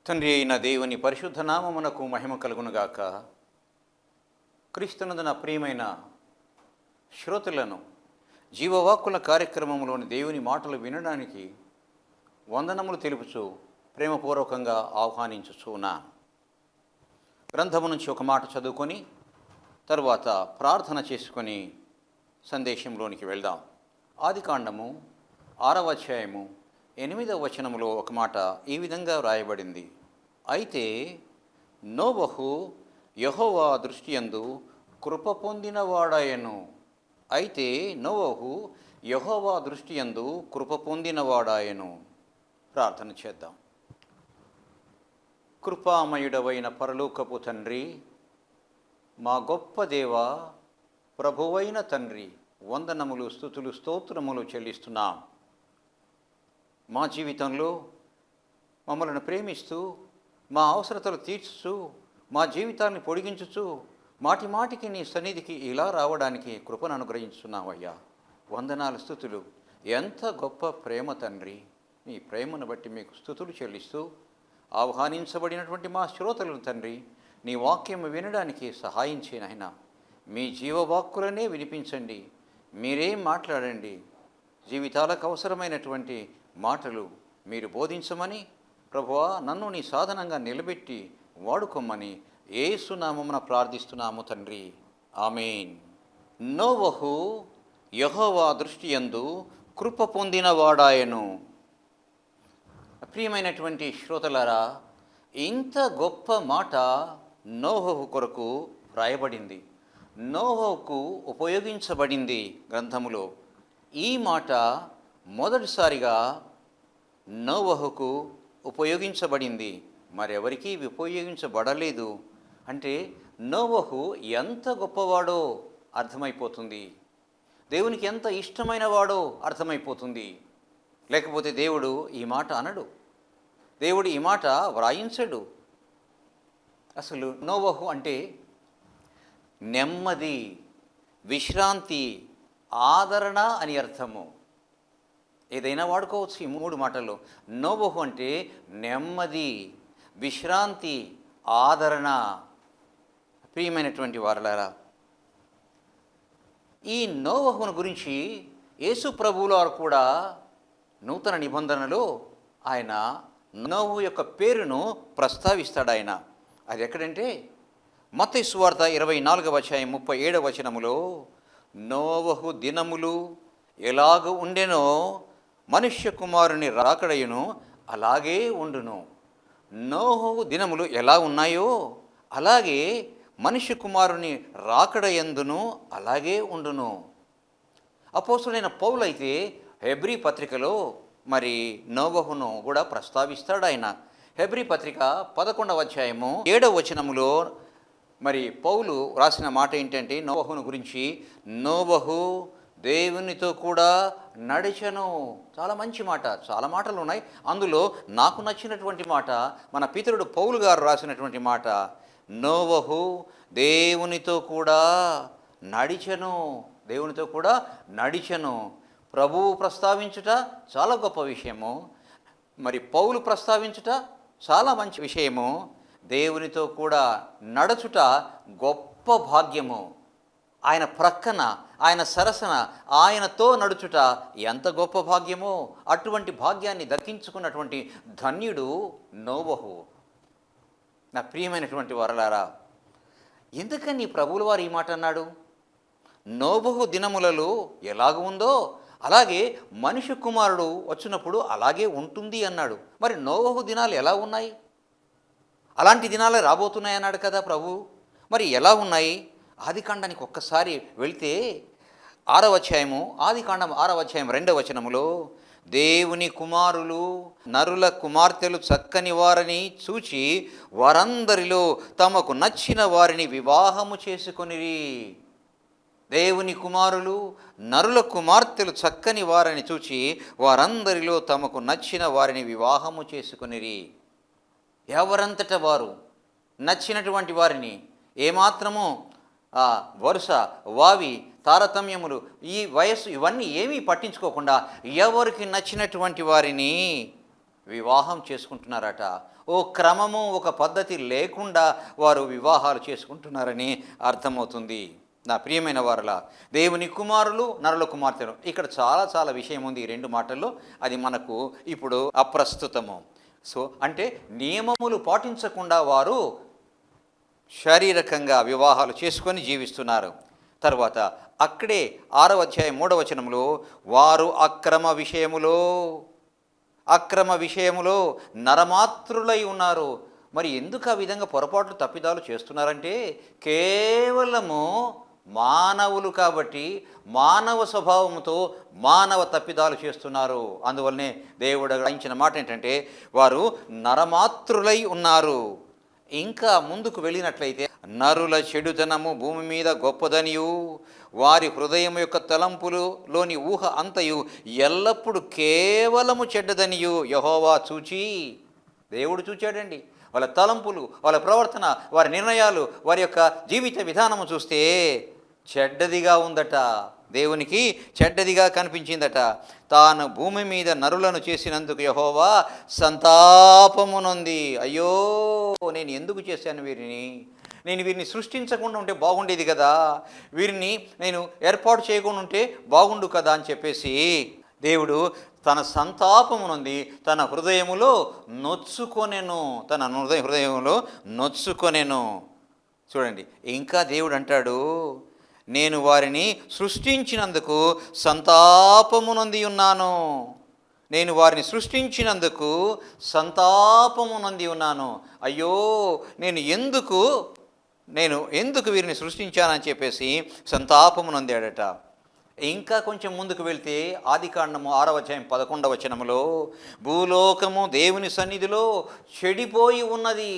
తండ్రి అయిన దేవుని పరిశుద్ధ నామమునకు మహిమ కలుగునుగాక. క్రీస్తునందున ప్రియమైన శ్రోతలను జీవవాక్కుల కార్యక్రమంలోని దేవుని మాటలు వినడానికి వందనములు తెలుపుచు ప్రేమపూర్వకంగా ఆహ్వానించుచున్నా. గ్రంథము నుంచి ఒక మాట చదువుకొని తరువాత ప్రార్థన చేసుకొని సందేశంలోనికి వెళ్దాం. ఆదికాండము 6వ అధ్యాయము 8వ వచనములో ఒక మాట ఈ విధంగా వ్రాయబడింది. అయితే నోవహు యెహోవా దృష్టియందు కృప పొందినవాడాయెను. అయితే నోవహు యెహోవా దృష్టియందు కృప పొందినవాడాయెను. ప్రార్థన చేద్దాం. కృపామయుడవైన పరలోకపు తండ్రి, మా గొప్ప దేవ, ప్రభువైన తండ్రి, వందనములు, స్తుతులు, స్తోత్రములు చెల్లిస్తున్నాం. మా జీవితంలో మమ్మల్ని ప్రేమిస్తూ, మా అవసరతలు తీర్చుచు, మా జీవితాన్ని పొడిగించుచు, మాటి మాటికి నీ సన్నిధికి ఇలా రావడానికి కృపను అనుగ్రహించున్నావయ్యా. వందనాలు, స్తుతులు. ఎంత గొప్ప ప్రేమ తండ్రి. నీ ప్రేమను బట్టి మీకు స్తుతులు చెల్లిస్తూ ఆహ్వానించబడినటువంటి మా శ్రోతలను తండ్రి, నీ వాక్యం వినడానికి సహాయం చేయనైనా. మీ జీవవాక్కులనే వినిపించండి. మీరే మాట్లాడండి. జీవితాలకు అవసరమైనటువంటి మాటలు మీరు బోధించమని ప్రభువా, నన్ను నీ సాధనంగా నిలబెట్టి వాడుకోమని యేసు నామమున ప్రార్థిస్తున్నాము తండ్రి. ఆమేన్. నోవహు యెహోవా దృష్టియందు కృప పొందినవాడాయెను. ప్రియమైనటువంటి శ్రోతలారా, ఇంత గొప్ప మాట నోవహు కొరకు వ్రాయబడింది, నోవహుకు ఉపయోగించబడింది గ్రంథములో. ఈ మాట మొదటిసారిగా నోవహుకు ఉపయోగించబడింది, మరెవరికీ ఉపయోగించబడలేదు. అంటే నోవహు ఎంత గొప్పవాడో అర్థమైపోతుంది, దేవునికి ఎంత ఇష్టమైన వాడో అర్థమైపోతుంది. లేకపోతే దేవుడు ఈ మాట అనడు, దేవుడు ఈ మాట వ్రాయించడు. అసలు నోవహు అంటే నెమ్మది, విశ్రాంతి, ఆదరణ అని అర్థము. ఏదైనా వాడుకోవచ్చు ఈ 3 మాటల్లో. నోవహు అంటే నెమ్మది, విశ్రాంతి, ఆదరణ. ప్రియమైనటువంటి వారలారా, ఈ నోవహును గురించి యేసు ప్రభువుల వారు కూడా నూతన నిబంధనలో ఆయన నోవహు యొక్క పేరును ప్రస్తావిస్తాడు. ఆయన అది ఎక్కడంటే మత్తయి సువార్త 24వ అధ్యాయం 37వ వచనములో, నోవహు దినములు ఎలాగ ఉండెనో మనుష్య కుమారుని రాకడయును అలాగే ఉండును. నోవహు దినములు ఎలా ఉన్నాయో అలాగే మనుష్య కుమారుని రాకడయందును అలాగే ఉండును. అపోస్తలుడైన పౌలు అయితే హెబ్రీ పత్రికలో మరి నోవహును కూడా ప్రస్తావిస్తాడు. ఆయన హెబ్రీ పత్రిక 11వ అధ్యాయము 7వ వచనములో మరి పౌలు రాసిన మాట ఏంటంటే నోవహును గురించి, నోవహు దేవునితో కూడా నడిచెను. చాలా మంచి మాట. చాలా మాటలు ఉన్నాయి, అందులో నాకు నచ్చినటువంటి మాట మన పితరుడు పౌలు గారు రాసినటువంటి మాట, నోవహు దేవునితో కూడా నడిచెను. దేవునితో కూడా నడిచెను. ప్రభువు ప్రస్తావించుట చాలా గొప్ప విషయము, మరి పౌలు ప్రస్తావించుట చాలా మంచి విషయము. దేవునితో కూడా నడుచుట గొప్ప భాగ్యము. ఆయన ప్రక్కన, ఆయన సరసన, ఆయనతో నడుచుట ఎంత గొప్ప భాగ్యమో. అటువంటి భాగ్యాన్ని దక్కించుకున్నటువంటి ధన్యుడు నోవహు. నా ప్రియమైనటువంటి వారలారా, ఎందుకని ప్రభువుల వారు ఈ మాట అన్నాడు? నోవహు దినములలో ఎలాగ ఉందో అలాగే మనిషి కుమారుడు వచ్చినప్పుడు అలాగే ఉంటుంది అన్నాడు. మరి నోవహు దినాలు ఎలా ఉన్నాయి? అలాంటి దినాలే రాబోతున్నాయి అన్నాడు కదా ప్రభు. మరి ఎలా ఉన్నాయి? ఆదికాండానికి ఒక్కసారి వెళితే 6వ అధ్యాయము, ఆదికాండం 6వ అధ్యాయం 2వ వచనములో, దేవుని కుమారులు నరుల కుమార్తెలు చక్కని వారిని చూచి వారందరిలో తమకు నచ్చిన వారిని వివాహము చేసుకొనిరి. దేవుని కుమారులు నరుల కుమార్తెలు చక్కని వారిని చూచి వారందరిలో తమకు నచ్చిన వారిని వివాహము చేసుకొనిరి. ఎవరంతట వారు నచ్చినటువంటి వారిని, ఏమాత్రము వరుస, వావి, తారతమ్యములు, ఈ వయస్సు ఇవన్నీ ఏమీ పట్టించుకోకుండా ఎవరికి నచ్చినటువంటి వారిని వివాహం చేసుకుంటున్నారట. ఓ క్రమము, ఒక పద్ధతి లేకుండా వారు వివాహాలు చేసుకుంటున్నారని అర్థమవుతుంది. నా ప్రియమైన వారలా, దేవుని కుమారులు, నరుల కుమార్తెలు, ఇక్కడ చాలా చాలా విషయం ఉంది ఈ రెండు మాటల్లో. అది మనకు ఇప్పుడు అప్రస్తుతము. అంటే నియమములు పాటించకుండా వారు శారీరకంగా వివాహాలు చేసుకొని జీవిస్తున్నారు. తర్వాత అక్కడే 6వ అధ్యాయం 3వ వచనంలో, వారు అక్రమ విషయములో నరమాత్రులై ఉన్నారు. మరి ఎందుకు ఆ విధంగా పొరపాట్లు తప్పిదాలు చేస్తున్నారంటే, కేవలము మానవులు కాబట్టి మానవ స్వభావంతో మానవ తప్పిదాలు చేస్తున్నారు. అందువల్లనే దేవుడు గ్రహించిన మాట ఏంటంటే, వారు నరమాత్రులై ఉన్నారు. ఇంకా ముందుకు వెళ్ళినట్లయితే, నరుల చెడుతనము భూమి మీద గొప్పదనియు, వారి హృదయం యొక్క తలంపులోని ఊహ అంతయు ఎల్లప్పుడూ కేవలము చెడ్డదనియు యెహోవా చూచి, దేవుడు చూచాడండి. వాళ్ళ తలంపులు, వాళ్ళ ప్రవర్తన, వారి నిర్ణయాలు, వారి యొక్క జీవిత విధానము చూస్తే చెడ్డదిగా ఉందట. దేవునికి చెడ్డదిగా కనిపించిందట. తాను భూమి మీద నరులను చేసినందుకు యెహోవా సంతాపమునొంది. అయ్యో, నేను ఎందుకు చేశాను నేను వీరిని సృష్టించకుండా ఉంటే బాగుండేది కదా, వీరిని నేను ఏర్పాటు చేయకుండా ఉంటే బాగుండు కదా అని చెప్పేసి దేవుడు తన సంతాపమునుంది తన హృదయములో నొచ్చుకొనెను. చూడండి, ఇంకా దేవుడు అంటాడు, నేను వారిని సృష్టించినందుకు సంతాపమునంది ఉన్నాను. అయ్యో, నేను ఎందుకు వీరిని సృష్టించానని చెప్పేసి సంతాపమునందాడట. ఇంకా కొంచెం ముందుకు వెళ్తే ఆదికాండము 6వ అధ్యాయం 11వ వచనములో, భూలోకము దేవుని సన్నిధిలో చెడిపోయి ఉన్నది.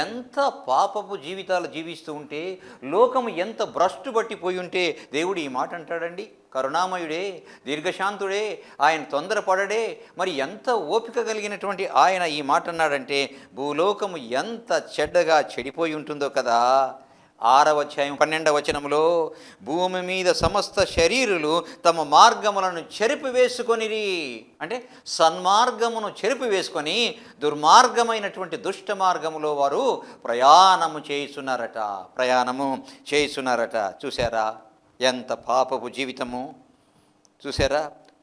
ఎంత పాపపు జీవితాలు జీవిస్తూ ఉంటే, లోకము ఎంత భ్రష్టు పట్టిపోయి ఉంటే దేవుడు ఈ మాట అంటాడండి. కరుణామయుడే, దీర్ఘశాంతుడే, ఆయన తొందరపడడే, మరి ఎంత ఓపిక కలిగినటువంటి ఆయన ఈ మాట అన్నాడంటే, భూలోకము ఎంత చెడ్డగా చెడిపోయి ఉంటుందో కదా. 6వ అధ్యాయం 12వ వచనంలో, భూమి మీద సమస్త శరీరులు తమ మార్గములను చెరిపివేసుకొనిరి. అంటే సన్మార్గమును చెరిపివేసుకొని దుర్మార్గమైనటువంటి దుష్ట మార్గములో వారు ప్రయాణము చేస్తున్నారట. చూసారా ఎంత పాపపు జీవితము?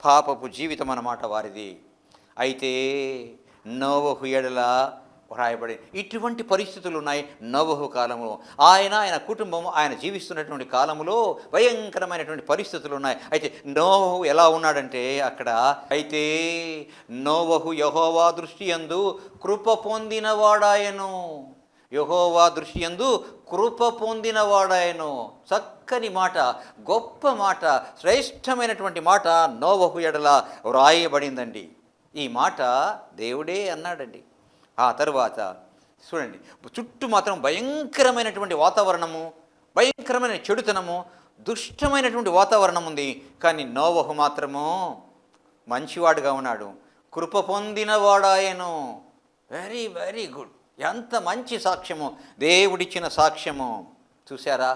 పాపపు జీవితం అన్నమాట వారిది. అయితే నోవహు ఎడల వ్రాయబడి ఇటువంటి పరిస్థితులు ఉన్నాయి. నోవహు కాలంలో ఆయన కుటుంబం ఆయన జీవిస్తున్నటువంటి కాలంలో భయంకరమైనటువంటి పరిస్థితులు ఉన్నాయి. అయితే నోవహు ఎలా ఉన్నాడంటే, అక్కడ అయితే నోవహు యెహోవా దృష్టి యందు కృప పొందినవాడాయను. చక్కని మాట, గొప్ప మాట, శ్రేష్టమైనటువంటి మాట నోవహు ఎడల వ్రాయబడిందండి. ఈ మాట దేవుడే అన్నాడండి. ఆ తరువాత చూడండి, చుట్టూ మాత్రం భయంకరమైనటువంటి వాతావరణము, భయంకరమైన చెడుతనము, దుష్టమైనటువంటి వాతావరణం ఉంది. కానీ నోవహు మాత్రము మంచివాడుగా ఉన్నాడు. కృప పొందినవాడాయను. Very very good. ఎంత మంచి సాక్ష్యము, దేవుడిచ్చిన సాక్ష్యము. చూసారా,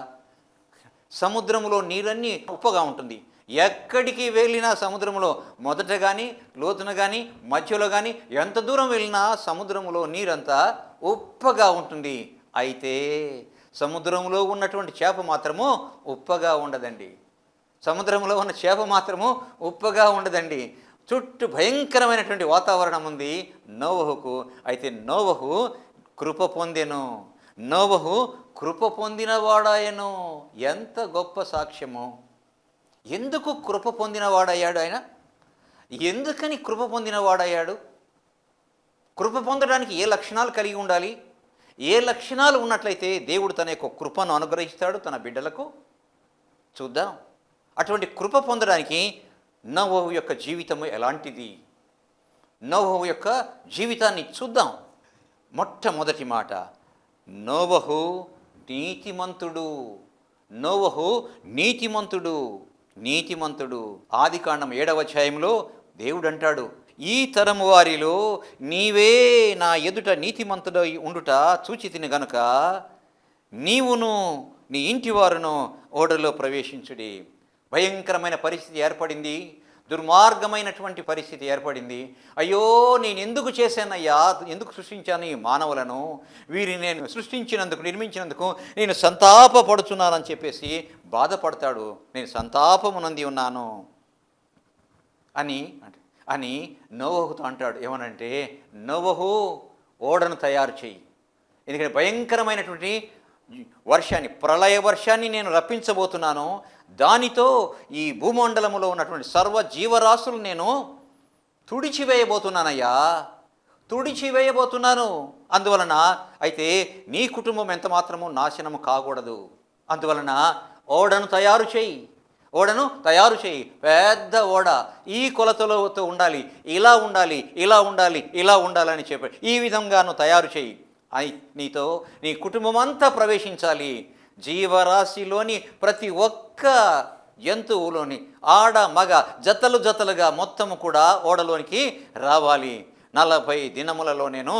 సముద్రములో నీరన్నీ ఉప్పగా ఉంటుంది. ఎక్కడికి వెళ్ళినా సముద్రంలో మొదట కానీ, లోతున కానీ, మధ్యలో కానీ, ఎంత దూరం వెళ్ళినా సముద్రంలో నీరంతా ఉప్పగా ఉంటుంది. అయితే సముద్రంలో ఉన్నటువంటి చేప మాత్రము ఉప్పగా ఉండదండి. చుట్టూ భయంకరమైనటువంటి వాతావరణం ఉంది నోవహుకు. అయితే నోవహు కృప పొందినవాడాయను. ఎంత గొప్ప సాక్ష్యము! ఎందుకు కృప పొందినవాడయ్యాడు ఆయన? ఎందుకని కృప పొందినవాడయ్యాడు? కృప పొందడానికి ఏ లక్షణాలు కలిగి ఉండాలి? ఏ లక్షణాలు ఉన్నట్లయితే దేవుడు తన యొక్క కృపను అనుగ్రహిస్తాడు తన బిడ్డలకు? చూద్దాం. అటువంటి కృప పొందడానికి నోవహు యొక్క జీవితము ఎలాంటిది? నోవహు యొక్క జీవితాన్ని చూద్దాం. మొట్టమొదటి మాట, నోవహు నీతిమంతుడు. ఆదికాండం 7వ అధ్యాయంలో దేవుడు అంటాడు, ఈ తరము వారిలో నీవే నా ఎదుట నీతిమంతుడై ఉండుట చూచితిని గనుక నీవును నీ ఇంటి వారును ఓడలో ప్రవేశించుడి. భయంకరమైన పరిస్థితి ఏర్పడింది. దుర్మార్గమైనటువంటి పరిస్థితి ఏర్పడింది. అయ్యో, నేను ఎందుకు చేశానయ్యా, ఎందుకు సృష్టించాను ఈ మానవులను, వీరిని నేను సృష్టించినందుకు, నిర్మించినందుకు నేను సంతాపపడుతున్నానని చెప్పేసి బాధపడతాడు. నేను సంతాపమునంది ఉన్నాను అని అని నోవహుతో అంటాడు. ఏమనంటే, నోవహు, ఓడను తయారు చేయి, ఎందుకంటే భయంకరమైనటువంటి వర్షాన్ని, ప్రళయ వర్షాన్ని నేను రప్పించబోతున్నాను. దానితో ఈ భూమండలములో ఉన్నటువంటి సర్వ జీవరాశులు నేను తుడిచివేయబోతున్నానయ్యా, తుడిచివేయబోతున్నాను. అందువలన అయితే నీ కుటుంబం ఎంత మాత్రము నాశనము కాకూడదు. అందువలన ఓడను తయారు చేయి, ఓడను తయారు చేయి, పెద్ద ఓడ, ఈ కొలతలతో ఉండాలి, ఇలా ఉండాలి, ఇలా ఉండాలి, ఇలా ఉండాలని చెప్పాడు. ఈ విధంగా నువ్వు తయారు చేయి, నీతో నీ కుటుంబం అంతా ప్రవేశించాలి. జీవరాశిలోని ప్రతి ఒక్క జంతువులోని ఆడ మగ జతలు జతలుగా మొత్తము కూడా ఓడలోనికి రావాలి. 40 దినములలో నేను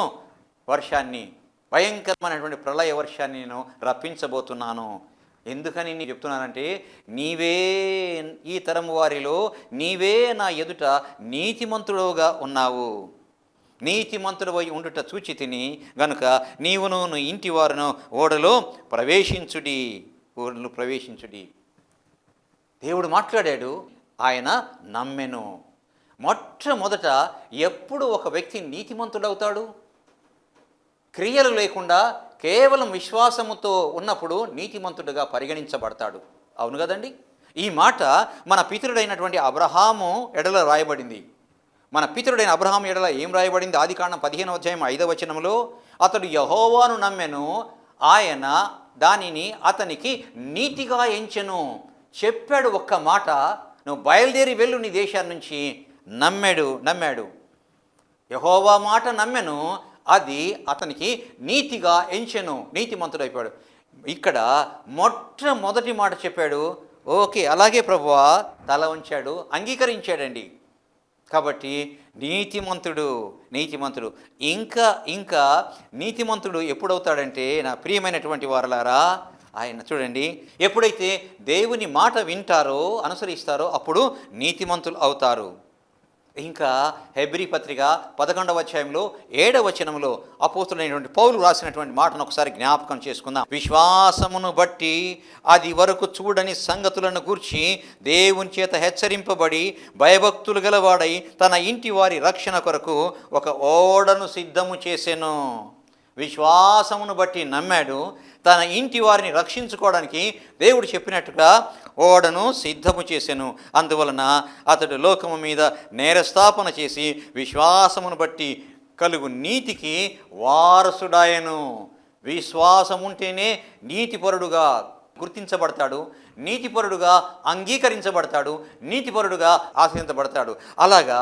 వర్షాన్ని, భయంకరమైనటువంటి ప్రళయ వర్షాన్ని నేను రప్పించబోతున్నాను. ఎందుకని నేను చెప్తున్నానంటే, నీవే ఈ తరము వారిలో నీవే నా ఎదుట నీతిమంతుడుగా ఉన్నావు, నీతిమంతుడవై ఉండుట చూచి తిని గనుక నీవును ఇంటి వారును ఓడలో ప్రవేశించుడి, ఓడలో ప్రవేశించుడి. దేవుడు మాట్లాడాడు, ఆయన నమ్మెను. మొట్టమొదట ఎప్పుడు ఒక వ్యక్తి నీతిమంతుడవుతాడు? క్రియలు లేకుండా కేవలం విశ్వాసముతో ఉన్నప్పుడు నీతిమంతుడిగా పరిగణించబడతాడు. అవును కదండి? ఈ మాట మన పితరుడైనటువంటి అబ్రహాము ఎడల రాయబడింది. మన పితరుడైన అబ్రహాము ఎడల ఏం రాయబడింది? ఆదికాండం 15వ అధ్యాయం 5వ వచనంలో, అతడు యెహోవాను నమ్మెను, ఆయన దానిని అతనికి నీతిగా ఎంచెను. చెప్పాడు ఒక్క మాట, నువ్వు బయలుదేరి వెళ్ళు నీ దేశాన్ని నుంచి. నమ్మాడు. యెహోవా మాట నమ్మెను, అది అతనికి నీతిగా ఎంచెను, నీతిమంతుడైపోయాడు. ఇక్కడ మొట్టమొదటి మాట చెప్పాడు, ఓకే అలాగే ప్రభువా, తల ఉంచాడు, అంగీకరించాడండి. కాబట్టి నీతిమంతుడు ఇంకా నీతిమంతుడు ఎప్పుడవుతాడంటే, నా ప్రియమైనటువంటి వారలారా, ఆయన చూడండి, ఎప్పుడైతే దేవుని మాట వింటారో, అనుసరిస్తారో, అప్పుడు నీతిమంతులు అవుతారు. ఇంకా హెబ్రీ పత్రిక 11వ అధ్యాయంలో 7వ వచనంలో అపోస్తులైనటువంటి పౌలు రాసినటువంటి మాటను ఒకసారి జ్ఞాపకం చేసుకుందాం. విశ్వాసమును బట్టి అది వరకు చూడని సంగతులను గూర్చి దేవుని చేత హెచ్చరింపబడి భయభక్తులు గలవాడై తన ఇంటి వారి రక్షణ కొరకు ఒక ఓడను సిద్ధము చేసెను. విశ్వాసమును బట్టి నమ్మాడు, తన ఇంటి వారిని రక్షించుకోవడానికి దేవుడు చెప్పినట్టుగా ఓడను సిద్ధము చేసెను. అందువలన అతడు లోకము మీద నేరస్థాపన చేసి విశ్వాసమును బట్టి కలుగు నీతికి వారసుడాయను. విశ్వాసం ఉంటేనే నీతిపరుడుగా గుర్తించబడతాడు, నీతిపరుడుగా అంగీకరించబడతాడు, నీతిపరుడుగా ఆశ్రయించబడతాడు. అలాగా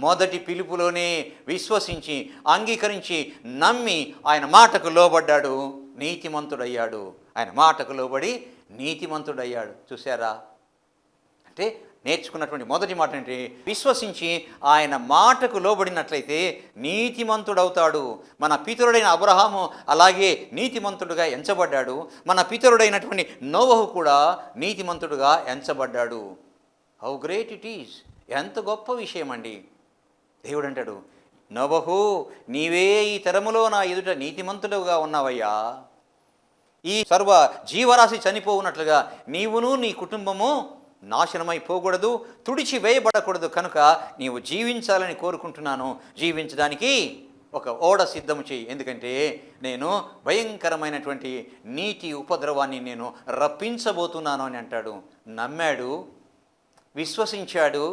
మొదటి పిలుపులోనే విశ్వసించి, అంగీకరించి, నమ్మి ఆయన మాటకు లోబడ్డాడు, నీతిమంతుడయ్యాడు. ఆయన మాటకు లోబడి నీతిమంతుడయ్యాడు. చూసారా? అంటే నేర్చుకున్నటువంటి మొదటి మాట అంటే, విశ్వసించి ఆయన మాటకు లోబడినట్లయితే నీతిమంతుడవుతాడు. మన పితరుడైన అబ్రహాము అలాగే నీతిమంతుడుగా ఎంచబడ్డాడు. మన పితరుడైనటువంటి నోవహు కూడా నీతిమంతుడుగా ఎంచబడ్డాడు. How great it is! ఎంత గొప్ప విషయం అండి. దేవుడు అంటాడు, నోవహు, నీవే ఈ తరములో నా ఎదుట నీతిమంతుడుగా ఉన్నావయ్యా. ఈ సర్వ జీవరాశి చనిపోవునట్లుగా నీవును నీ కుటుంబము నాశనమైపోకూడదు, తుడిచి వేయబడకూడదు. కనుక నీవు జీవించాలని కోరుకుంటున్నాను. జీవించడానికి ఒక ఓడ సిద్ధము చేయి, ఎందుకంటే నేను భయంకరమైనటువంటి నీటి ఉపద్రవాన్ని నేను రప్పించబోతున్నాను అని అంటాడు. నమ్మాడు, విశ్వసించాడు,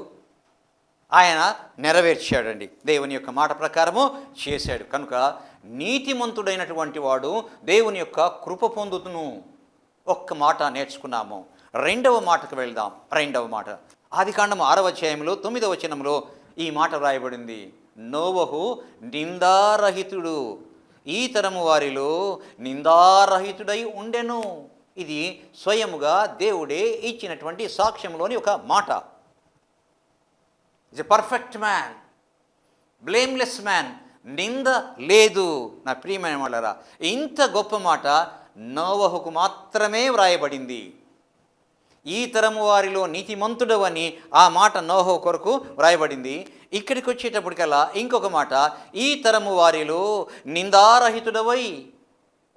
ఆయన నెరవేర్చాడండి. దేవుని యొక్క మాట ప్రకారము చేశాడు. కనుక నీతిమంతుడైనటువంటి వాడు దేవుని యొక్క కృప పొందుతును. ఒక్క మాట నేర్చుకున్నాము. రెండవ మాటకు వెళ్దాం. రెండవ మాట ఆదికాండం 6వ అధ్యాయంలో 9వ వచనంలో ఈ మాట వ్రాయబడింది, నోవహు నిందారహితుడు, ఈ తరము వారిలో నిందారహితుడై ఉండెను. ఇది స్వయముగా దేవుడే ఇచ్చినటువంటి సాక్ష్యంలోని ఒక మాట. Is a perfect man, blameless man, నింద లేదు. నా ప్రియమైన వాళ్ళరా, ఇంత గొప్ప మాట నోవహుకు మాత్రమే వ్రాయబడింది. ఈ తరము వారిలో నీతిమంతుడవని ఆ మాట నోహో కొరకు వ్రాయబడింది. ఇక్కడికి వచ్చేటప్పటికల్లా ఇంకొక మాట, ఈ తరము వారిలో నిందారహితుడవై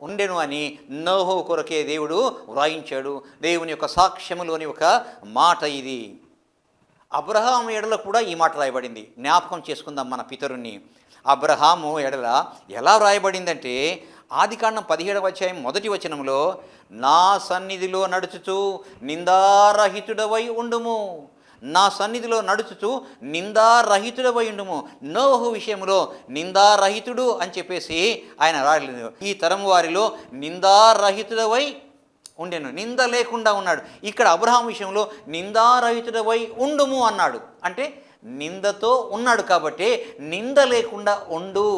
ఉండెను అని నోహో కొరకే దేవుడు వ్రాయించాడు. దేవుని యొక్క సాక్ష్యములోని ఒక మాట ఇది. అబ్రహాము ఎడల కూడా ఈ మాట రాయబడింది. జ్ఞాపకం చేసుకుందాం మన పితరుణ్ణి. అబ్రహాము ఎడల ఎలా వ్రాయబడిందంటే ఆదికాండం 17వ అధ్యాయం 1వ వచనంలో, నా సన్నిధిలో నడుచుచు నిందారహితుడవై ఉండుము, నా సన్నిధిలో నడుచుచు నిందారహితుడవై ఉండుము. నోహు విషయంలో నిందారహితుడు అని చెప్పేసి ఆయన రాయలేదు. ఈ తరం వారిలో నిందారహితుడవై ఉండెను, నింద లేకుండా ఉన్నాడు. ఇక్కడ అబ్రహాం విషయంలో నిందారహితుడవై ఉండుము అన్నాడు. అంటే నిందతో ఉన్నాడు కాబట్టి నింద లేకుండా ఉండు.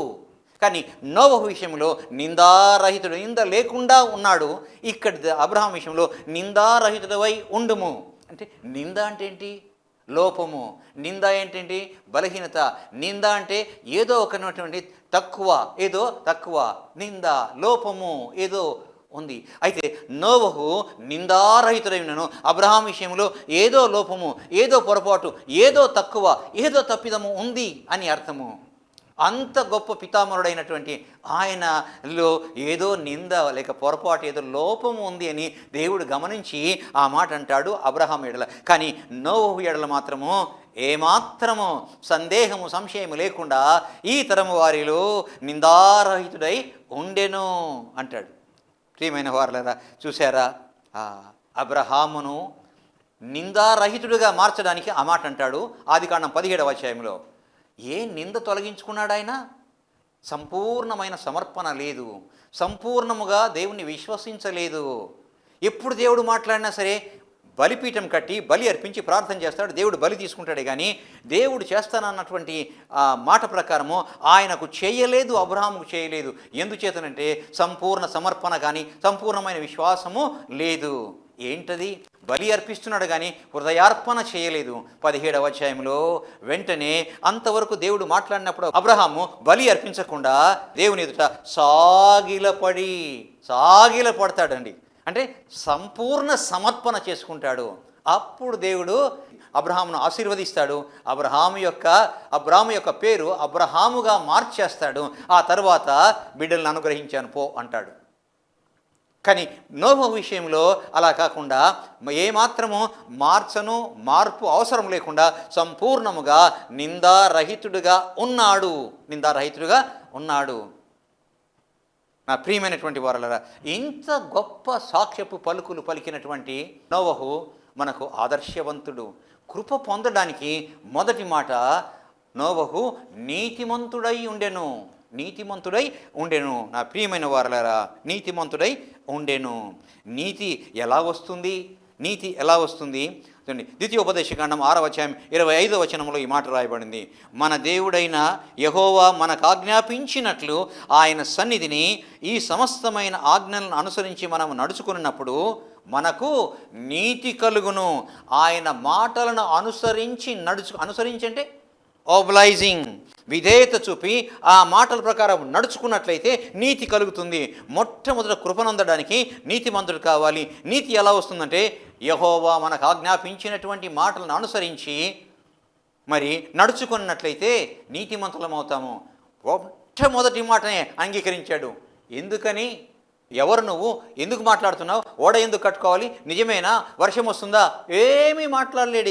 కానీ నోవహు విషయంలో నిందారహితుడు, నింద లేకుండా ఉన్నాడు. ఇక్కడ అబ్రహాం విషయంలో నిందారహితుడవై ఉండుము. అంటే నింద అంటే ఏంటి? లోపము. నింద ఏంటంటే బలహీనత. నింద అంటే ఏదో ఒకనటువంటి తక్కువ నింద, లోపము ఏదో ఉంది. అయితే నోవహు నిందారహితుడై ఉన్నాను. అబ్రహాం విషయంలో ఏదో లోపము, ఏదో పొరపాటు, ఏదో తక్కువ, ఏదో తప్పిదము ఉంది అని అర్థము. అంత గొప్ప పితామహుడైనటువంటి ఆయనలో ఏదో నింద లేక పొరపాటు, ఏదో లోపము ఉంది అని దేవుడు గమనించి ఆ మాట అంటాడు అబ్రహాం ఎడల. కానీ నోవహు ఎడల మాత్రము ఏమాత్రము సందేహము, సంశయము లేకుండా ఈ తరము వారిలో నిందారహితుడై ఉండెను అంటాడు. ప్రియమైన వారలారా, చూసారా, అబ్రహామును నిందారహితుడిగా మార్చడానికి ఆ మాట అంటాడు ఆదికాండం 17వ అధ్యాయంలో. ఏ నింద తొలగించుకున్నాడు ఆయన? సంపూర్ణమైన సమర్పణ లేదు, సంపూర్ణముగా దేవుణ్ణి విశ్వసించలేదు. ఎప్పుడు దేవుడు మాట్లాడినా సరే బలిపీఠం కట్టి బలి అర్పించి ప్రార్థన చేస్తాడు. దేవుడు బలి తీసుకుంటాడే కానీ దేవుడు చేస్తానన్నటువంటి మాట ప్రకారము ఆయనకు చేయలేదు, అబ్రహాముకు చేయలేదు. ఎందుచేతనంటే సంపూర్ణ సమర్పణ కానీ సంపూర్ణమైన విశ్వాసము లేదు. ఏంటది? బలి అర్పిస్తున్నాడు కానీ హృదయార్పణ చేయలేదు. 17వ అధ్యాయంలో వెంటనే అంతవరకు దేవుడు మాట్లాడినప్పుడు అబ్రహాము బలి అర్పించకుండా దేవుని ఎదుట సాగిలపడతాడండి. అంటే సంపూర్ణ సమర్పణ చేసుకుంటాడు. అప్పుడు దేవుడు అబ్రహామును ఆశీర్వదిస్తాడు. అబ్రహాము యొక్క పేరు అబ్రహాముగా మార్చేస్తాడు. ఆ తర్వాత బిడ్డలను అనుగ్రహించాను పో అంటాడు. కానీ నోవహు విషయంలో అలా కాకుండా ఏమాత్రము మార్పు అవసరం లేకుండా సంపూర్ణముగా నిందారహితుడుగా ఉన్నాడు. నా ప్రియమైనటువంటి వారలారా, ఇంత గొప్ప సాక్ష్యపు పలుకులు పలికినటువంటి నోవహు మనకు ఆదర్శవంతుడు. కృప పొందడానికి మొదటి మాట, నోవహు నీతిమంతుడై ఉండెను. నా ప్రియమైన వారలారా, నీతిమంతుడై ఉండెను. నీతి ఎలా వస్తుంది? ద్వితీయోపదేశకాండం 6వ అధ్యాయం 25వ వచనంలో ఈ మాట రాయబడింది. మన దేవుడైన యెహోవా మనకు ఆజ్ఞాపించినట్లు ఆయన సన్నిధిని ఈ సమస్తమైన ఆజ్ఞలను అనుసరించి మనం నడుచుకున్నప్పుడు మనకు నీతి కలుగును. ఆయన మాటలను అనుసరించి అంటే ఓబ్లైజింగ్, విధేయత చూపి ఆ మాటల ప్రకారం నడుచుకున్నట్లయితే నీతి కలుగుతుంది. మొట్టమొదట కృపనొందడానికి నీతిమంతుడు కావాలి. నీతి ఎలా వస్తుందంటే యెహోవా మనకు ఆజ్ఞాపించినటువంటి మాటలను అనుసరించి మరి నడుచుకున్నట్లయితే నీతిమంతులం అవుతాము. మొట్టమొదటి మాటనే అంగీకరించాడు. ఎందుకని? ఎవరు నువ్వు? ఎందుకు మాట్లాడుతున్నావు? ఓడ ఎందుకు కట్టుకోవాలి? నిజమేనా? వర్షం వస్తుందా? ఏమీ మాట్లాడలేదు,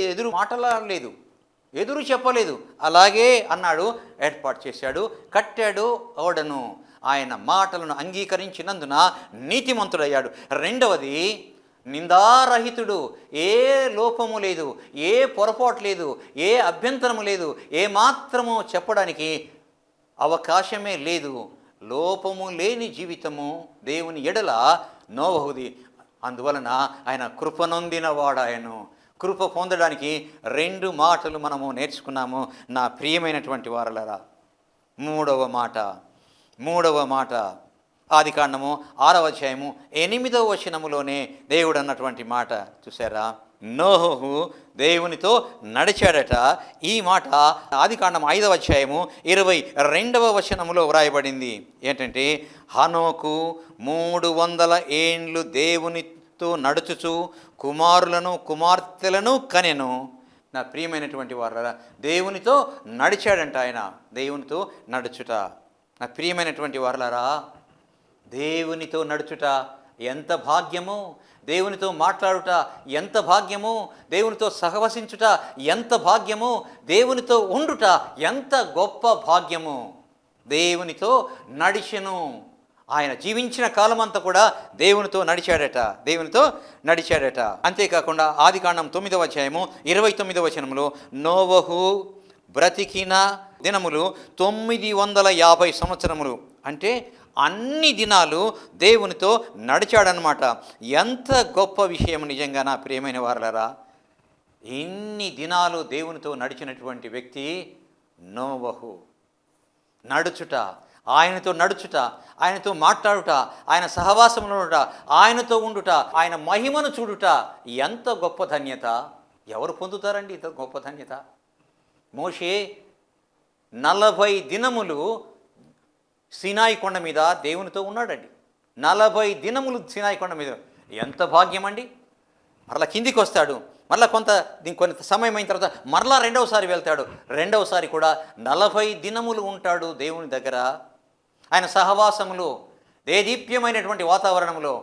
ఎదురు చెప్పలేదు. అలాగే అన్నాడు, ఏర్పాటు చేశాడు, కట్టాడు ఓడను. ఆయన మాటలను అంగీకరించినందున నీతిమంతుడయ్యాడు. రెండవది, నిందారహితుడు. ఏ లోపము లేదు, ఏ పొరపాటు లేదు, ఏ అభ్యంతరము లేదు, ఏ మాత్రము చెప్పడానికి అవకాశమే లేదు. లోపము లేని జీవితము దేవుని ఎడల నోవహుది. అందువలన ఆయన కృపనొందినవాడాయను. కృప పొందడానికి 2 మాటలు మనము నేర్చుకున్నాము నా ప్రియమైనటువంటి వారలారా. మూడవ మాట ఆదికాండము 6వ అధ్యాయము 8వ వచనములోనే దేవుడు అన్నటువంటి మాట చూసారా? నోహు దేవునితో నడిచాడట. ఈ మాట ఆదికాండం 5వ అధ్యాయము 22వ వచనములో వ్రాయబడింది. ఏంటంటే హనోకు 300 ఏండ్లు దేవుని దేవునితో నడుచుచు కుమారులను కుమార్తెలను కనెను. నా ప్రియమైనటువంటి వారు, దేవునితో నడిచాడంట ఆయన. దేవునితో నడుచుట. నా ప్రియమైనటువంటి వారలారా, దేవునితో నడుచుట ఎంత భాగ్యము, దేవునితో మాట్లాడుట ఎంత భాగ్యము, దేవునితో సహవసించుట ఎంత భాగ్యము, దేవునితో ఉండుట ఎంత గొప్ప భాగ్యము. దేవునితో నడిచెను. ఆయన జీవించిన కాలమంతా కూడా దేవునితో నడిచాడట. అంతేకాకుండా ఆదికాండం 9వ అధ్యాయము 29వ వచనంలో నోవహు బ్రతికిన దినములు 950 సంవత్సరములు, అంటే అన్ని దినాలు దేవునితో నడిచాడనమాట. ఎంత గొప్ప విషయం నిజంగా నా ప్రియమైన వారలారా. ఇన్ని దినాలు దేవునితో నడిచినటువంటి వ్యక్తి నోవహు. ఆయనతో నడుచుట, ఆయనతో మాట్లాడుట, ఆయన సహవాసంలో ఉండుట, ఆయనతో ఉండుట, ఆయన మహిమను చూడుట ఎంత గొప్ప ధన్యత. ఎవరు పొందుతారండి ఇంత గొప్ప ధన్యత? మోషే 40 దినములు సీనాయి కొండ మీద దేవునితో ఉన్నాడండి. 40 దినములు సీనాయి కొండ మీద. ఎంత భాగ్యం అండి. మరలా కిందికి వస్తాడు, మరలా కొంత సమయం అయిన తర్వాత మరలా రెండవసారి వెళ్తాడు. రెండవసారి కూడా 40 దినములు ఉంటాడు దేవుని దగ్గర. ఆయన సహవాసములో, దేదీప్యమైనటువంటి వాతావరణంలో,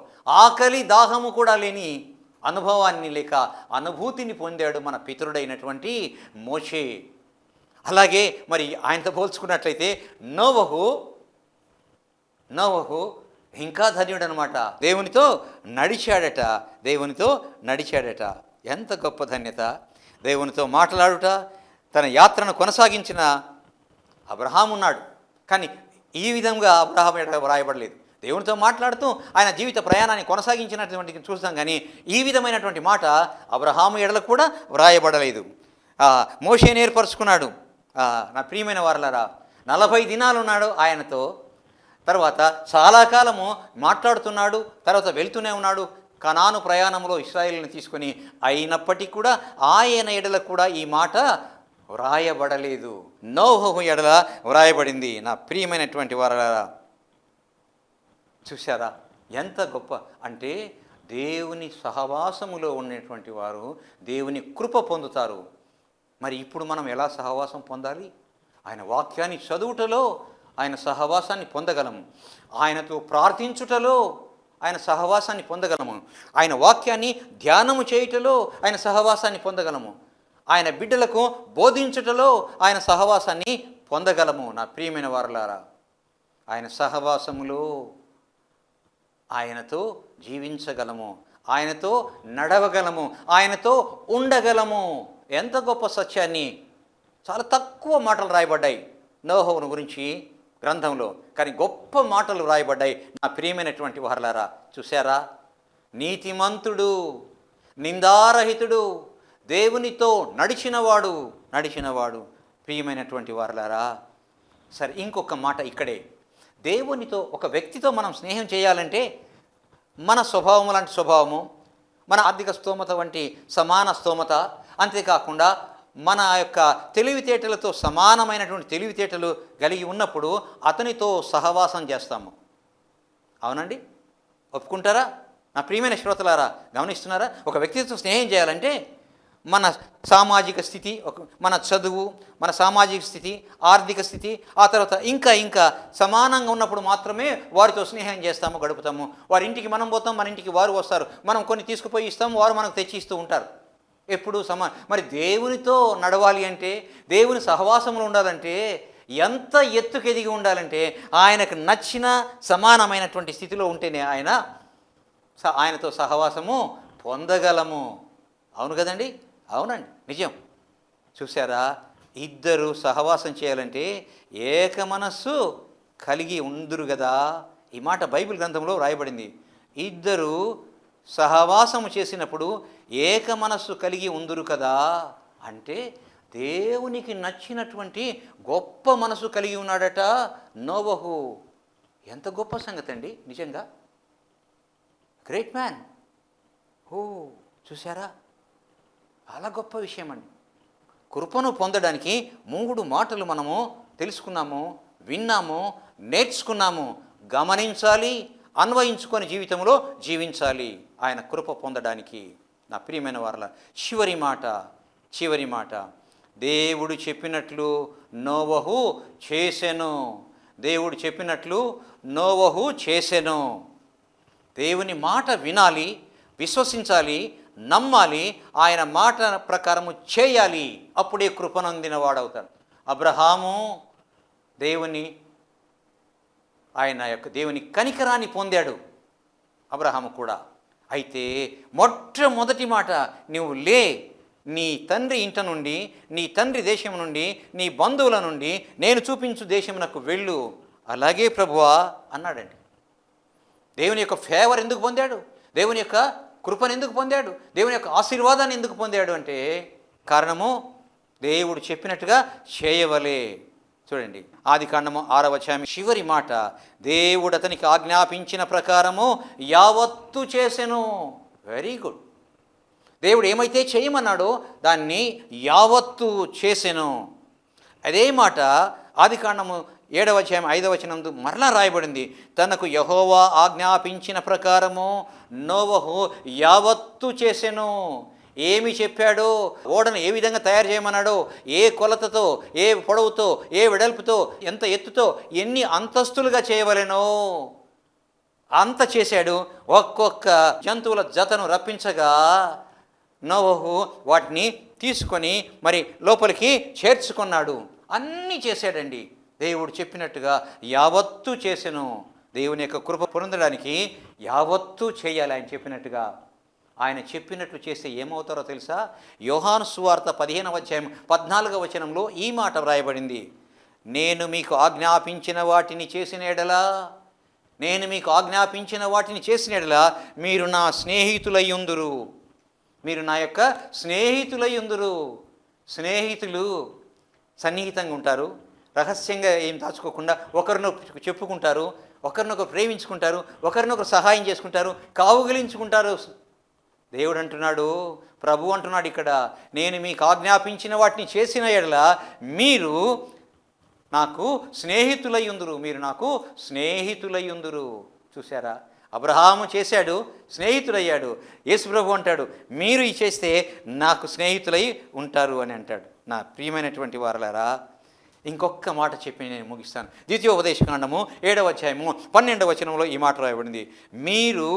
ఆకలి దాహము కూడా లేని అనుభవాన్ని లేక అనుభూతిని పొందాడు మన పితరుడైనటువంటి మోషే. అలాగే మరి ఆయనతో పోల్చుకున్నట్లయితే నోవహు ఇంకా ధన్యుడనమాట. దేవునితో నడిచాడట. ఎంత గొప్ప ధన్యత. దేవునితో మాట్లాడుట, తన యాత్రను కొనసాగించిన అబ్రహాము ఉన్నాడు. కానీ ఈ విధంగా అబ్రహాము ఎడల వ్రాయబడలేదు. దేవునితో మాట్లాడుతూ ఆయన జీవిత ప్రయాణాన్ని కొనసాగించినటువంటి చూస్తాం, కానీ ఈ విధమైనటువంటి మాట అబ్రహాము ఎడల కూడా వ్రాయబడలేదు. మోషేని ఏర్పరచుకున్నాడు. నా ప్రియమైన వారలారా, 40 దినాలు ఉన్నాడు ఆయనతో. తర్వాత చాలా కాలము మాట్లాడుతున్నాడు, తర్వాత వెళ్తూనే ఉన్నాడు కనాను ప్రయాణంలో ఇశ్రాయేలుని తీసుకొని. అయినప్పటికీ కూడా ఆయన ఎడల కూడా ఈ మాట వ్రాయబడలేదు. నోవహు ఎడల వ్రాయబడింది. నా ప్రియమైనటువంటి వారలారా, చూశారా ఎంత గొప్ప అంటే, దేవుని సహవాసములో ఉన్నటువంటి వారు దేవుని కృప పొందుతారు. మరి ఇప్పుడు మనం ఎలా సహవాసం పొందాలి? ఆయన వాక్యాన్ని చదువుటలో ఆయన సహవాసాన్ని పొందగలము. ఆయనతో ప్రార్థించుటలో ఆయన సహవాసాన్ని పొందగలము. ఆయన వాక్యాన్ని ధ్యానము చేయుటలో ఆయన సహవాసాన్ని పొందగలము. ఆయన బిడ్డలకు బోధించుటలో ఆయన సహవాసాన్ని పొందగలము. నా ప్రియమైన వారలారా, ఆయన సహవాసములో ఆయనతో జీవించగలము, ఆయనతో నడవగలము, ఆయనతో ఉండగలము. ఎంత గొప్ప సత్యాన్ని. చాలా తక్కువ మాటలు రాయబడ్డాయి నోవహును గురించి గ్రంథంలో, కానీ గొప్ప మాటలు రాయబడ్డాయి. నా ప్రియమైనటువంటి వారలారా, చూశారా? నీతిమంతుడు, నిందారహితుడు, దేవునితో నడిచినవాడు. ప్రియమైనటువంటి వారలారా, సరే ఇంకొక మాట ఇక్కడే. దేవునితో, ఒక వ్యక్తితో మనం స్నేహం చేయాలంటే మన స్వభావము లాంటి స్వభావము, మన ఆర్థిక స్తోమత వంటి సమాన స్తోమత, అంతేకాకుండా మన యొక్క తెలివితేటలతో సమానమైనటువంటి తెలివితేటలు కలిగి ఉన్నప్పుడు అతనితో సహవాసం చేస్తాము. అవునండి, ఒప్పుకుంటారా? నా ప్రియమైన శ్రోతలారా, గమనిస్తున్నారా? ఒక వ్యక్తితో స్నేహం చేయాలంటే మన సామాజిక స్థితి, మన చదువు, మన సామాజిక స్థితి, ఆర్థిక స్థితి, ఆ తర్వాత ఇంకా సమానంగా ఉన్నప్పుడు మాత్రమే వారితో స్నేహం చేస్తాము, గడుపుతాము. వారి ఇంటికి మనం పోతాం, మన ఇంటికి వారు వస్తారు, మనం కొన్ని తీసుకుపోయి ఇస్తాము, వారు మనకు తెచ్చి ఇస్తూ ఉంటారు. ఎప్పుడు మరి దేవునితో నడవాలి అంటే, దేవుని సహవాసంలో ఉండాలంటే ఎంత ఎత్తుకు ఎదిగి ఉండాలంటే, ఆయనకు నచ్చిన సమానమైనటువంటి స్థితిలో ఉంటేనే ఆయనతో సహవాసము పొందగలము. అవును కదండి? అవునండి, నిజం. చూసారా? ఇద్దరు సహవాసం చేయాలంటే ఏక మనస్సు కలిగి ఉందురు కదా. ఈ మాట బైబిల్ గ్రంథంలో రాయబడింది. ఇద్దరు సహవాసము చేసినప్పుడు ఏక మనస్సు కలిగి ఉందురు కదా అంటే, దేవునికి నచ్చినటువంటి గొప్ప మనసు కలిగి ఉన్నాడట నోవహు. ఎంత గొప్ప సంగతి అండి నిజంగా. Great man. చూసారా? చాలా గొప్ప విషయం అండి. కృపను పొందడానికి 3 మాటలు మనము తెలుసుకున్నాము, విన్నాము, నేర్చుకున్నాము. గమనించాలి, అన్వయించుకొని జీవితంలో జీవించాలి ఆయన కృప పొందడానికి. నా ప్రియమైన వారల చివరి మాట దేవుడు చెప్పినట్లు నోవహు చేసెను. దేవుడు చెప్పినట్లు నోవహు చేసెను. దేవుని మాట వినాలి, విశ్వసించాలి, నమ్మాలి, ఆయన మాట ప్రకారము చేయాలి. అప్పుడే కృపనొందిన వాడవుతాడు. అబ్రహాము దేవుని కనికరాన్ని పొందాడు, అబ్రహాము కూడా. అయితే మొట్టమొదటి మాట, నువ్వు లే, నీ తండ్రి ఇంట నుండి, నీ తండ్రి దేశం నుండి, నీ బంధువుల నుండి నేను చూపించు దేశమునకు వెళ్ళు. అలాగే ప్రభువా అన్నాడండి. దేవుని యొక్క ఫేవర్ ఎందుకు పొందాడు? దేవుని యొక్క కృపను ఎందుకు పొందాడు? దేవుని యొక్క ఆశీర్వాదాన్ని ఎందుకు పొందాడు అంటే కారణము దేవుడు చెప్పినట్టుగా చేయవలే. చూడండి, ఆదికాండము 6వ అధ్యాయం చివరి మాట, దేవుడు అతనికి ఆజ్ఞాపించిన ప్రకారము యావత్తు చేసెను. Very good. దేవుడు ఏమైతే చేయమన్నాడో దాన్ని యావత్తు చేసెను. అదే మాట ఆదికాండము 7వ అధ్యాయం 5వ వచనందు మరలా రాయబడింది, తనకు యెహోవా ఆజ్ఞాపించిన ప్రకారము నోవహు యావత్తు చేసెను. ఏమి చెప్పాడో, ఓడను ఏ విధంగా తయారు చేయమన్నాడో, ఏ కొలతతో, ఏ పొడవుతో, ఏ వెడల్పుతో, ఎంత ఎత్తుతో, ఎన్ని అంతస్తులుగా చేయవలెనో అంత చేశాడు. ఒక్కొక్క జంతువుల జతను రప్పించగా నోవహు వాటిని తీసుకొని మరి లోపలికి చేర్చుకున్నాడు. అన్నీ చేశాడండి. దేవుడు చెప్పినట్టుగా యావత్తు చేసెను. దేవుని యొక్క కృప పొందడానికి యావత్తు చేయాలి. ఆయన చెప్పినట్టుగా, ఆయన చెప్పినట్లు చేస్తే ఏమవుతారో తెలుసా? యోహాను సువార్త 15వ అధ్యాయం 14వ వచనంలో ఈ మాట వ్రాయబడింది, నేను మీకు ఆజ్ఞాపించిన వాటిని చేసిన ఎడలా, మీరు నా స్నేహితులయ్యుందురు. మీరు నా యొక్క స్నేహితులయ్యుందురు. స్నేహితులు సన్నిహితంగా ఉంటారు, రహస్యంగా ఏం దాచుకోకుండా ఒకరినొకరు చెప్పుకుంటారు, ఒకరినొకరు ప్రేమించుకుంటారు, ఒకరినొకరు సహాయం చేసుకుంటారు, కావుగిలించుకుంటారు. దేవుడు అంటున్నాడు, ప్రభు అంటున్నాడు ఇక్కడ, నేను మీకు ఆజ్ఞాపించిన వాటిని చేసిన ఎడల మీరు నాకు స్నేహితులయ్యుందురు. మీరు నాకు స్నేహితులయ్యుందురు. చూసారా, అబ్రహాము చేశాడు, స్నేహితుడయ్యాడు. యేసుప్రభు అంటాడు, మీరు ఈ చేస్తే నాకు స్నేహితులై ఉంటారు అని అంటాడు. నా ప్రియమైనటువంటి వారలారా, ఇంకొక మాట చెప్పి నేను ముగిస్తాను. ద్వితీయోపదేశకాండము 7వ అధ్యాయము 12వ వచనంలో ఈ మాట రాయబడింది, మీరు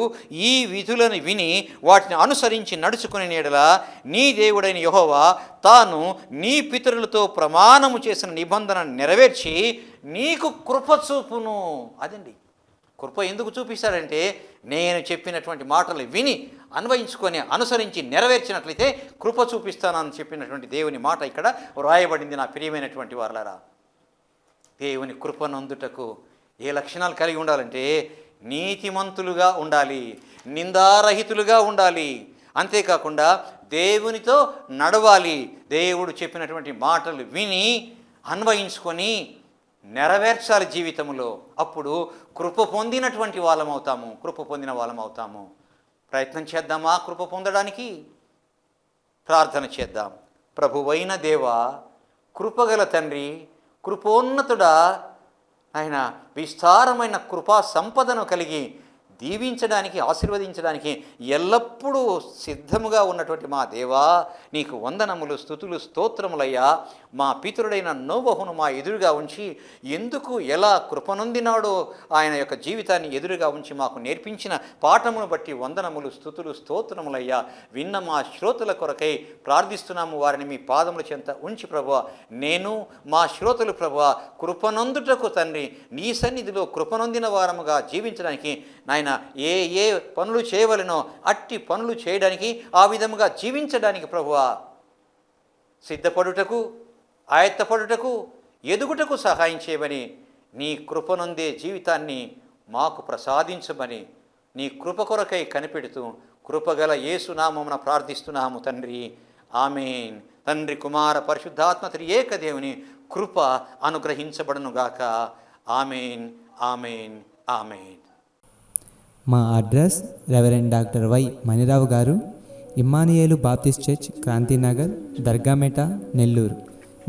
ఈ విధులను విని వాటిని అనుసరించి నడుచుకునే ఎడల నీ దేవుడైన యెహోవా తాను నీ పితరులతో ప్రమాణము చేసిన నిబంధన నెరవేర్చి నీకు కృప చూపును. అదండి కృప. ఎందుకు చూపిస్తాడంటే, నేను చెప్పినటువంటి మాటలు విని అన్వయించుకొని అనుసరించి నెరవేర్చినట్లయితే కృప చూపిస్తానని చెప్పినటువంటి దేవుని మాట ఇక్కడ వ్రాయబడింది. నా ప్రియమైనటువంటి వారలారా, దేవుని కృపనందుటకు ఏ లక్షణాలు కలిగి ఉండాలంటే, నీతిమంతులుగా ఉండాలి, నిందారహితులుగా ఉండాలి, అంతేకాకుండా దేవునితో నడవాలి. దేవుడు చెప్పినటువంటి మాటలు విని అన్వయించుకొని నెరవేర్చాలి జీవితంలో. అప్పుడు కృప పొందినటువంటి వాళ్ళం అవుతాము. ప్రయత్నం చేద్దామా కృప పొందడానికి? ప్రార్థన చేద్దాం. ప్రభువైన దేవా, కృపగల తండ్రి, కృపోన్నతుడా, ఆయన విస్తారమైన కృపా సంపదను కలిగి దీవించడానికి, ఆశీర్వదించడానికి ఎల్లప్పుడూ సిద్ధముగా ఉన్నటువంటి మా దేవా, నీకు వందనములు, స్తుతులు, స్తోత్రములయ్యా. మా పితరుడైన నోవహును మా ఎదురుగా ఉంచి ఎందుకు ఎలా కృపనొందినాడో ఆయన యొక్క జీవితాన్ని ఎదురుగా ఉంచి మాకు నేర్పించిన పాఠమును బట్టి వందనములు, స్తుతులు, స్తోత్రములయ్యా. విన్న మా శ్రోతల కొరకై ప్రార్థిస్తున్నాము. వారిని మీ పాదముల చెంత ఉంచి ప్రభువా, నేను మా శ్రోతలు ప్రభువా కృపనొందుటకు తండ్రి నీ సన్నిధిలో కృపనొందిన వారముగా జీవించడానికి నాయన ఏ పనులు చేయవలెనో అట్టి పనులు చేయడానికి, ఆ విధముగా జీవించడానికి ప్రభువా సిద్ధపడుటకు, ఆయత్తపడుటకు, ఎదుగుటకు సహాయం చేయమని, నీ కృపనొందే జీవితాన్ని మాకు ప్రసాదించమని నీ కృప కొరకై కనిపెడుతూ కృపగల యేసునామమున ప్రార్థిస్తున్నాము తండ్రి. ఆమేన్. తండ్రి, కుమార, పరిశుద్ధాత్మ త్రియేక దేవుని కృప అనుగ్రహించబడునుగాక. ఆమేన్, ఆమేన్, ఆమేన్. మా address reverend doctor Y Manirao గారు, Emmanuel baptist church, Krantinagar, Dargameta, Nellore.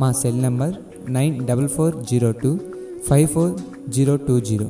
మా సెల్ నంబర్ 9440254020.